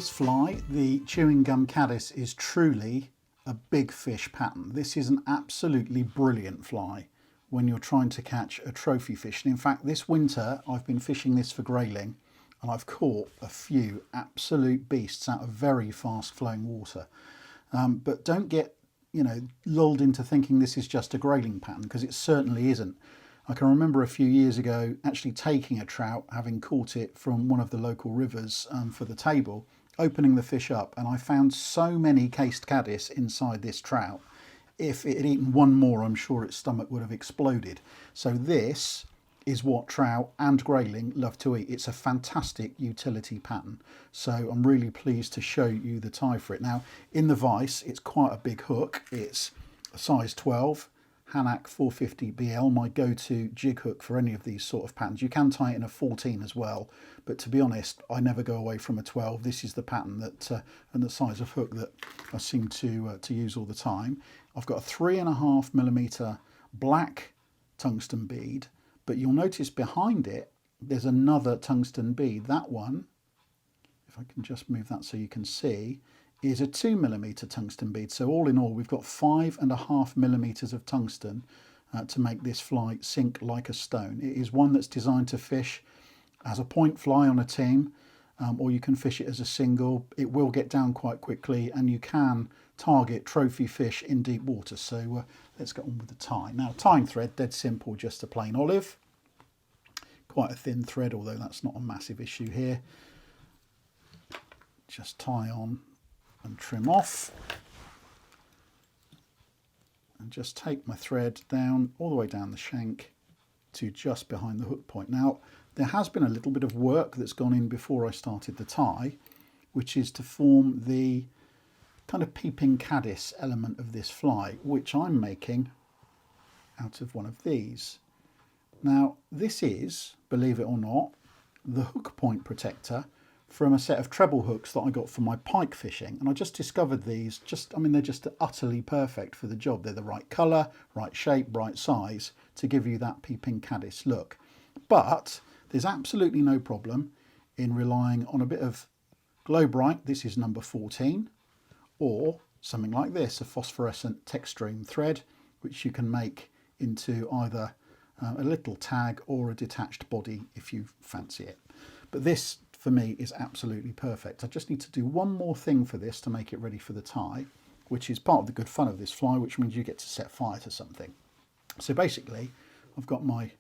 This fly, the Chewing Gum Caddis, is truly a big fish pattern. This is an absolutely brilliant fly when you're trying to catch a trophy fish. And in fact, this winter I've been fishing this for grayling and I've caught a few absolute beasts out of very fast flowing water. But don't get lulled into thinking this is just a grayling pattern, because it certainly isn't. I can remember a few years ago actually taking a trout, having caught it from one of the local rivers for the table, opening the fish up, and I found so many cased caddis inside this trout. If it had eaten one more, I'm sure its stomach would have exploded. So this is what trout and grayling love to eat. It's a fantastic utility pattern. So I'm really pleased to show you the tie for it. Now, in the vise, it's quite a big hook. It's a size 12. Hanak 450 BL, my go-to jig hook for any of these sort of patterns. You can tie it in a 14 as well, but to be honest, I never go away from a 12. This is the pattern that and the size of hook that I seem to use all the time. I've got a 3.5mm black tungsten bead, but you'll notice behind it there's another tungsten bead. That one, if I can just move that so you can see, is a 2mm tungsten bead. So all in all, we've got 5.5mm of tungsten to make this fly sink like a stone. It is one that's designed to fish as a point fly on a team, or you can fish it as a single. It will get down quite quickly, and you can target trophy fish in deep water. So let's get on with the tie. Now, tying thread, dead simple, just a plain olive. Quite a thin thread, although that's not a massive issue here. Just tie on and trim off, and just take my thread down all the way down the shank to just behind the hook point. Now, there has been a little bit of work that's gone in before I started the tie, which is to form the kind of peeping caddis element of this fly, which I'm making out of one of these. Now, this is, believe it or not, the hook point protector from a set of treble hooks that I got for my pike fishing. And I just discovered these, they're just utterly perfect for the job. They're the right colour, right shape, right size to give you that peeping caddis look. But there's absolutely no problem in relying on a bit of Glo-Brite, this is number 14, or something like this, a phosphorescent textream thread, which you can make into either a little tag or a detached body if you fancy it. But this, for me, is absolutely perfect. I just need to do one more thing for this to make it ready for the tie, which is part of the good fun of this fly, which means you get to set fire to something. So basically, I've got my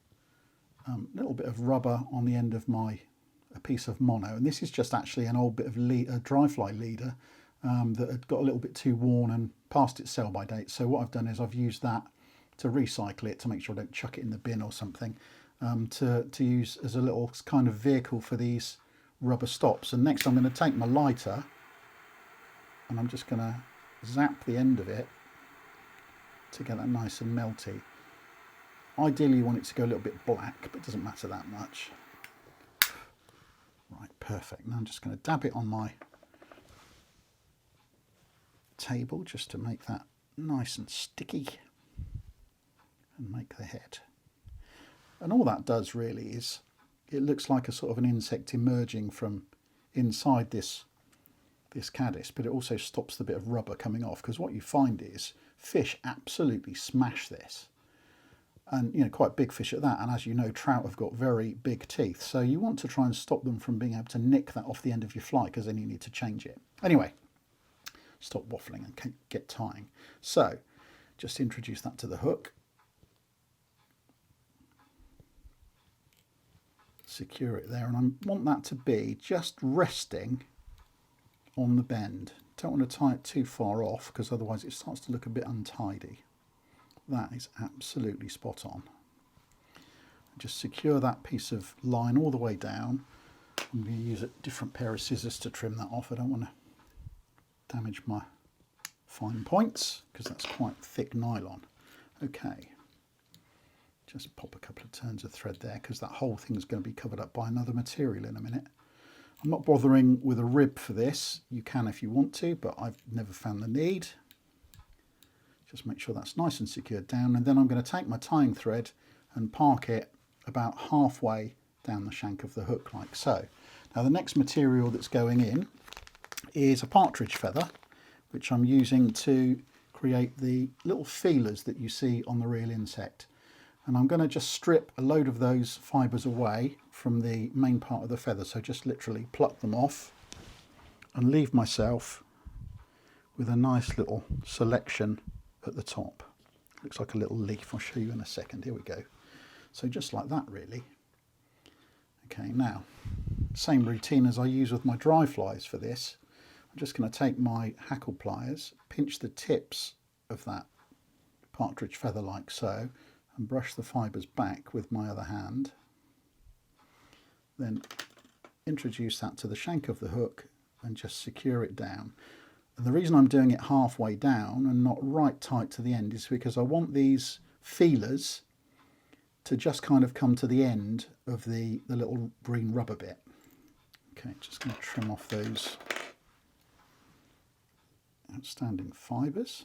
little bit of rubber on the end of a piece of mono, and this is just actually an old bit of a dry fly leader that had got a little bit too worn and past its sell by date. So what I've done is I've used that to recycle it, to make sure I don't chuck it in the bin or something, to use as a little kind of vehicle for these rubber stops. And next I'm going to take my lighter and I'm just going to zap the end of it to get that nice and melty. Ideally you want it to go a little bit black, but it doesn't matter that much. Right, perfect. Now I'm just going to dab it on my table just to make that nice and sticky and make the head. And all that does really is it looks like a sort of an insect emerging from inside this caddis, but it also stops the bit of rubber coming off, because what you find is fish absolutely smash this, and quite big fish at that. And as you know, trout have got very big teeth, so you want to try and stop them from being able to nick that off the end of your fly, because then you need to change it. Anyway, stop waffling and get tying. So just introduce that to the hook. Secure it there, and I want that to be just resting on the bend. Don't want to tie it too far off, because otherwise it starts to look a bit untidy. That is absolutely spot on. Just secure that piece of line all the way down. I'm going to use a different pair of scissors to trim that off. I don't want to damage my fine points, because that's quite thick nylon. Okay. Just pop a couple of turns of thread there, because that whole thing is going to be covered up by another material in a minute. I'm not bothering with a rib for this. You can if you want to, but I've never found the need. Just make sure that's nice and secured down, and then I'm going to take my tying thread and park it about halfway down the shank of the hook, like so. Now the next material that's going in is a partridge feather, which I'm using to create the little feelers that you see on the real insect. And I'm going to just strip a load of those fibres away from the main part of the feather, so just literally pluck them off and leave myself with a nice little selection at the top. Looks like a little leaf. I'll show you in a second. Here we go. So just like that, really. Okay, now, same routine as I use with my dry flies for this. I'm just going to take my hackle pliers, pinch the tips of that partridge feather like so, and brush the fibres back with my other hand. Then introduce that to the shank of the hook and just secure it down. And the reason I'm doing it halfway down and not right tight to the end is because I want these feelers to just kind of come to the end of the little green rubber bit. Okay, just going to trim off those outstanding fibres.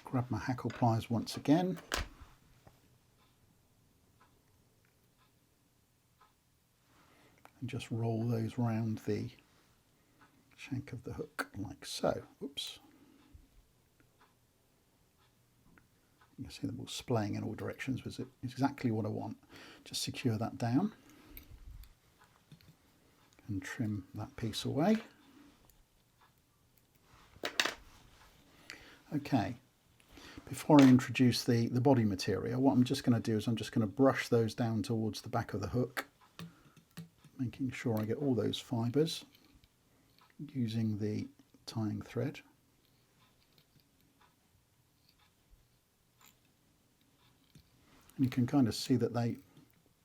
Grab my hackle pliers once again. And just roll those round the shank of the hook like so. Oops. You can see them all splaying in all directions, which is exactly what I want. Just secure that down and trim that piece away. Okay, before I introduce the body material, what I'm just going to do is I'm just going to brush those down towards the back of the hook, making sure I get all those fibres using the tying thread. And you can kind of see that they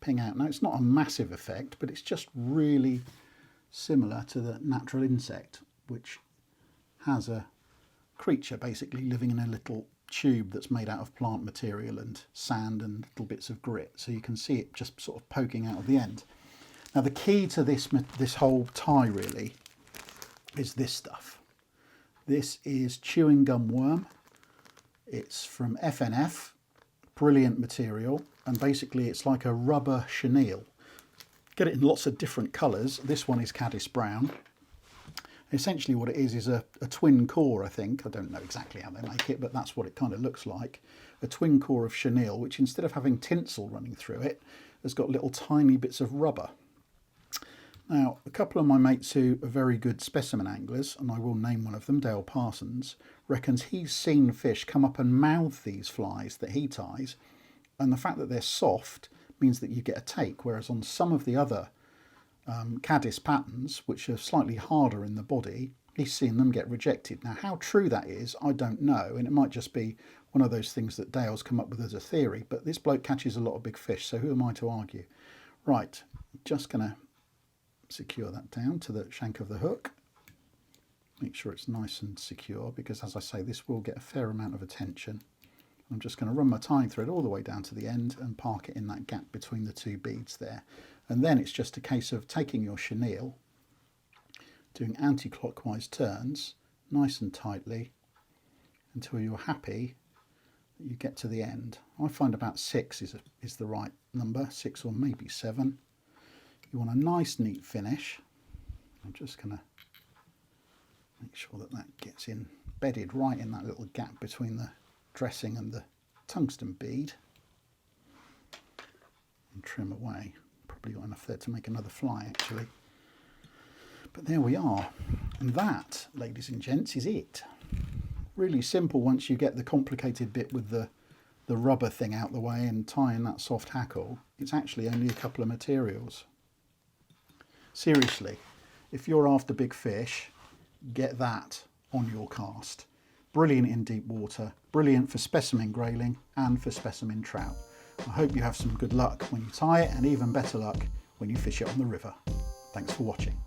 ping out. Now, it's not a massive effect, but it's just really similar to the natural insect, which has a creature basically living in a little tube that's made out of plant material and sand and little bits of grit. So you can see it just sort of poking out of the end. Now, the key to this whole tie really is this stuff. This is chewing gum worm. It's from FNF. Brilliant material, and basically it's like a rubber chenille. Get it in lots of different colours. This one is Caddis brown. Essentially what it is a twin core, I think. I don't know exactly how they make it, but that's what it kind of looks like. A twin core of chenille, which instead of having tinsel running through it, has got little tiny bits of rubber. Now, a couple of my mates who are very good specimen anglers, and I will name one of them, Dale Parsons, reckons he's seen fish come up and mouth these flies that he ties, and the fact that they're soft means that you get a take, whereas on some of the other Caddis patterns, which are slightly harder in the body, he's seen them get rejected. Now, how true that is, I don't know, and it might just be one of those things that Dale's come up with as a theory, but this bloke catches a lot of big fish, so who am I to argue? Right, just going to secure that down to the shank of the hook. Make sure it's nice and secure, because as I say, this will get a fair amount of attention. I'm just going to run my tying thread all the way down to the end and park it in that gap between the two beads there. And then it's just a case of taking your chenille, doing anti-clockwise turns nice and tightly until you're happy that you get to the end. I find about 6 is the right number, 6 or maybe 7. You want a nice neat finish. I'm just going to make sure that that gets embedded right in that little gap between the dressing and the tungsten bead, and trim away. Probably got enough there to make another fly actually. But there we are, and that, ladies and gents, is it. Really simple once you get the complicated bit with the rubber thing out the way and tying that soft hackle. It's actually only a couple of materials. Seriously, if you're after big fish, get that on your cast. Brilliant in deep water, brilliant for specimen grayling and for specimen trout. I hope you have some good luck when you tie it, and even better luck when you fish it on the river. Thanks for watching.